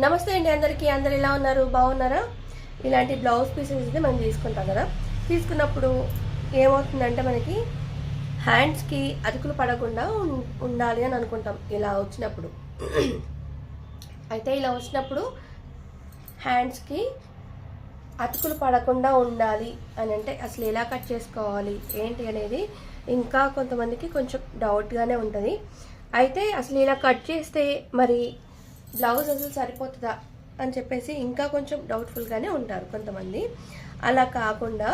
నమస్తే అండి అందరికీ. అందరు ఎలా ఉన్నారు? బాగున్నారా? ఇలాంటి బ్లౌజ్ పీసెస్ అయితే మనం తీసుకుంటాం కదా. తీసుకున్నప్పుడు ఏమవుతుందంటే మనకి హ్యాండ్స్కి అతుకులు పడకుండా ఉండాలి అని అనుకుంటాం ఇలా వచ్చినప్పుడు. అయితే ఇలా వచ్చినప్పుడు హ్యాండ్స్కి అతుకులు పడకుండా ఉండాలి అని అంటే అసలు ఎలా కట్ చేసుకోవాలి ఏంటి అనేది ఇంకా కొంతమందికి కొంచెం డౌట్గానే ఉంటుంది. అయితే అసలు ఇలా కట్ చేస్తే మరి బ్లౌజ్ అసలు సరిపోతుందా అని చెప్పేసి ఇంకా కొంచెం డౌట్ఫుల్గానే ఉంటారు కొంతమంది. అలా కాకుండా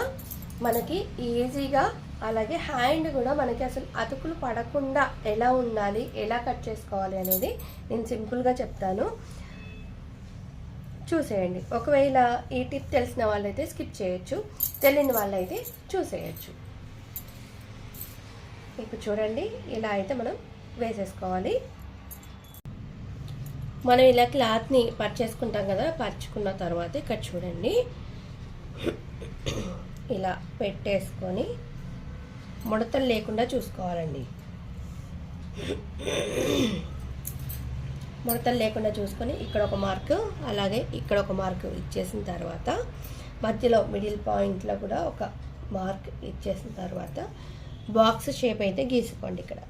మనకి ఈజీగా, అలాగే హ్యాండ్ కూడా మనకి అసలు అతుకులు పడకుండా ఎలా ఉండాలి, ఎలా కట్ చేసుకోవాలి అనేది నేను సింపుల్గా చెప్తాను, చూసేయండి. ఒకవేళ ఈ టిప్ తెలిసిన వాళ్ళైతే స్కిప్ చేయొచ్చు, తెలియని వాళ్ళైతే చూసేయచ్చు. ఇప్పుడు చూడండి, ఇలా అయితే మనం వేసేసుకోవాలి. మనం ఇలా క్లాత్ని పర్చేసుకుంటాం కదా, పరుచుకున్న తర్వాత ఇక్కడ చూడండి ఇలా పెట్టేసుకొని ముడతలు లేకుండా చూసుకోవాలండి. ముడతలు లేకుండా చూసుకొని ఇక్కడ ఒక మార్క్, అలాగే ఇక్కడ ఒక మార్క్ ఇచ్చేసిన తర్వాత మధ్యలో మిడిల్ పాయింట్లో కూడా ఒక మార్క్ ఇచ్చేసిన తర్వాత బాక్స్ షేప్ అయితే గీసుకోండి. ఇక్కడ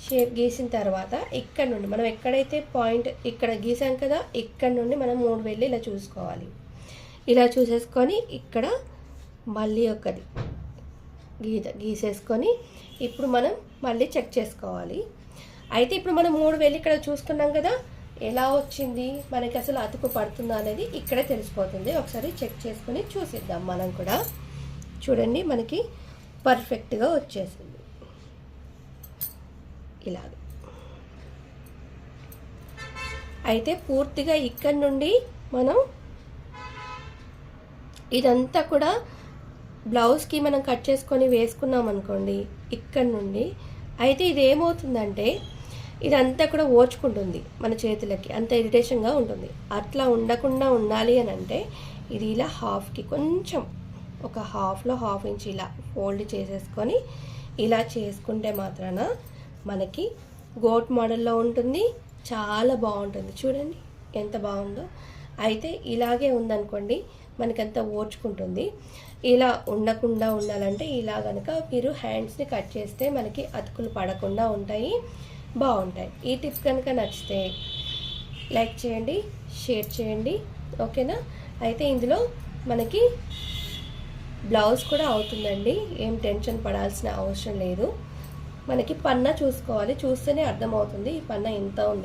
షేప్ గీసిన తర్వాత ఇక్కడ నుండి మనం ఎక్కడైతే పాయింట్ ఇక్కడ గీసాం కదా, ఇక్కడ నుండి మనం 3 వెళ్ళి ఇలా చూసుకోవాలి. ఇలా చూసేసుకొని ఇక్కడ మళ్ళీ ఒకటి గీసేసుకొని ఇప్పుడు మనం మళ్ళీ చెక్ చేసుకోవాలి. అయితే ఇప్పుడు మనం 3 వెళ్ళి ఇక్కడ చూసుకున్నాం కదా, ఎలా వచ్చింది, మనకి అసలు అతుకు పడుతుందా అనేది ఇక్కడే తెలిసిపోతుంది. ఒకసారి చెక్ చేసుకొని చూసిద్దాం మనం కూడా. చూడండి, మనకి పర్ఫెక్ట్గా వచ్చేసింది. ఇలాగ అయితే పూర్తిగా ఇక్కడ నుండి మనం ఇదంతా కూడా బ్లౌజ్కి మనం కట్ చేసుకొని వేసుకున్నాం అనుకోండి ఇక్కడ నుండి. అయితే ఇది ఏమవుతుందంటే ఇదంతా కూడా ఓచుకుంటుంది మన చేతులకి, అంత ఇరిటేషన్గా ఉంటుంది. అట్లా ఉండకుండా ఉండాలి అని అంటే ఇది ఇలా హాఫ్కి కొంచెం ఒక హాఫ్లో ½ ఇంచ్ ఇలా ఫోల్డ్ చేసేసుకొని ఇలా చేసుకుంటే మాత్రాన మనకి గోట్ మోడల్లో ఉంటుంది, చాలా బాగుంటుంది. చూడండి ఎంత బాగుందో. అయితే ఇలాగే ఉందనుకోండి మనకంతా ఓర్చుకుంటుంది. ఇలా ఉండకుండా ఉండాలంటే ఇలా కనుక మీరు హ్యాండ్స్ని కట్ చేస్తే మనకి అతుకులు పడకుండా ఉంటాయి, బాగుంటాయి. ఈ టిప్ కనుక నచ్చితే లైక్ చేయండి, షేర్ చేయండి, ఓకేనా? అయితే ఇందులో మనకి బ్లౌజ్ కూడా అవుతుందండి, ఏం టెన్షన్ పడాల్సిన అవసరం లేదు. మనకి పన్నా చూసుకోవాలి, చూస్తేనే అర్థమవుతుంది ఈ పన్నా ఎంత ఉంది.